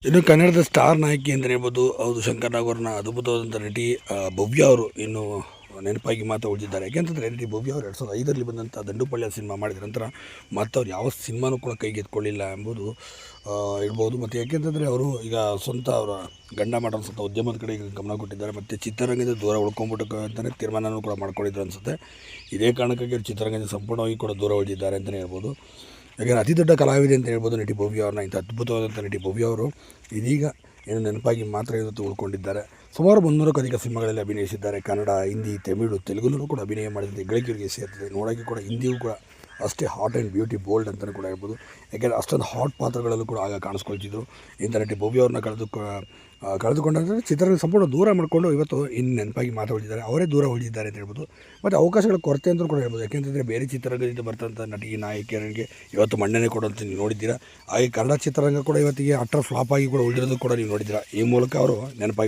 ಇನ್ನು ಕನ್ನಡದ ಸ್ಟಾರ್ ನಾಯಕಿ ಅಂತ ಹೇಳ್ಬೋದು. ಹೌದು, ಶಂಕರ್ ನಾಗ್ ಅವ್ರನ್ನ ಅದ್ಭುತವಾದಂಥ ನಟಿ ಭವ್ಯ ಅವರು ಇನ್ನು ನೆನಪಾಗಿ ಮಾತ್ರ ಉಳಿದಿದ್ದಾರೆ. ಯಾಕೆಂತಂದರೆ ನಟಿ ಭವ್ಯ ಅವರು 2005ರಲ್ಲಿ ಬಂದಂಥ ದಂಡುಪಾಳ್ಯ ಸಿನಿಮಾ ಮಾಡಿದ ನಂತರ ಮತ್ತು ಅವ್ರು ಯಾವ ಸಿನಿಮಾನೂ ಕೂಡ ಕೈಗೆತ್ಕೊಳ್ಳಿಲ್ಲ ಎಂಬುದು ಇರ್ಬೋದು. ಮತ್ತು ಯಾಕೆಂತಂದರೆ ಅವರು ಈಗ ಸ್ವಂತ ಅವರ ಗಂಡ ಮಾಡೋ ಸ್ವಂತ ಉದ್ಯಮದ ಕಡೆ ಈಗ ಗಮನ ಕೊಟ್ಟಿದ್ದಾರೆ. ಮತ್ತು ಚಿತ್ರರಂಗದಿಂದ ದೂರ ಉಳ್ಕೊಂಬಿಟ್ಟು ಅಂತಲೇ ತೀರ್ಮಾನವೂ ಕೂಡ ಮಾಡ್ಕೊಂಡಿದ್ರು ಅನಿಸುತ್ತೆ. ಇದೇ ಕಾರಣಕ್ಕಾಗಿ ಅವರು ಚಿತ್ರರಂಗದಿಂದ ಸಂಪೂರ್ಣವಾಗಿ ಕೂಡ ದೂರ ಉಳಿದಿದ್ದಾರೆ ಅಂತಲೇ ಹೇಳ್ಬೋದು. ಯಾಕೆಂದರೆ ಅತಿ ದೊಡ್ಡ ಕಲಾವಿದೆ ಅಂತ ಹೇಳ್ಬೋದು ನಟಿ ಭವ್ಯ ಅವ್ರನ್ನ. ಇಂಥ ಅದ್ಭುತವಾದಂಥ ನಟಿ ಭವ್ಯ ಅವರು ಇದೀಗ ಏನು ನೆನಪಾಗಿ ಮಾತ್ರ ಇವತ್ತು ಉಳ್ಕೊಂಡಿದ್ದಾರೆ. ಸುಮಾರು 300ಕ್ಕೂ ಅಧಿಕ ಸಿನಿಮಾಗಳಲ್ಲಿ ಅಭಿನಯಿಸಿದ್ದಾರೆ. ಕನ್ನಡ, ಹಿಂದಿ, ತಮಿಳು, ತೆಲುಗುನಲ್ಲೂ ಕೂಡ ಅಭಿನಯ ಮಾಡಿದರೆ ಗಳಿಕೆಯವರಿಗೆ ಸೇರ್ತದೆ. ನೋಡೋಕ್ಕೆ ಕೂಡ ಹಿಂದಿಯೂ ಕೂಡ ಅಷ್ಟೇ ಹಾಟ್ ಆ್ಯಂಡ್ ಬ್ಯೂಟಿ ಬೋಲ್ಡ್ ಅಂತಲೂ ಕೂಡ ಹೇಳ್ಬೋದು. ಯಾಕೆಂದರೆ ಅಷ್ಟೊಂದು ಹಾಟ್ ಪಾತ್ರಗಳಲ್ಲೂ ಕೂಡ ಆಗ ಕಾಣಿಸ್ಕೊಳ್ತಿದ್ರು. ಇಂಥ ನಟಿ ಭವ್ಯ ಅವ್ರನ್ನ ಕಳೆದುಕೊಂಡಂದರೆ ಚಿತ್ರರಂಗ ಸಂಪೂರ್ಣ ದೂರ ಮಾಡಿಕೊಂಡು ಇವತ್ತು ಇನ್ನು ನೆನಪಾಗಿ ಮಾತ್ರ ಉಳಿದಿದ್ದಾರೆ. ಅವರೇ ದೂರ ಉಳಿದಿದ್ದಾರೆ ಅಂತ ಹೇಳ್ಬೋದು. ಮತ್ತು ಅವಕಾಶಗಳ ಕೊರತೆ ಅಂತಲೂ ಕೂಡ ಹೇಳ್ಬೋದು. ಯಾಕೆಂತಂದರೆ ಬೇರೆ ಚಿತ್ರರಂಗದಿಂದ ಬರ್ತಂಥ ನಟಿ ನಾಯಕಿಯರಿಗೆ ಇವತ್ತು ಮನ್ನಣೆ ಕೊಡುವಂಥ ನೀವು ನೋಡಿದ್ದೀರಾ. ಹಾಗೆ ಕನ್ನಡ ಚಿತ್ರರಂಗ ಕೂಡ ಇವತ್ತಿಗೆ ಅಟ್ರ ಫ್ಲಾಪ್ ಆಗಿ ಕೂಡ ಉಳಿದಿರೋದು ಕೂಡ ನೀವು ನೋಡಿದ್ದೀರಾ. ಈ ಮೂಲಕ ಅವರು ನೆನಪಾಗಿ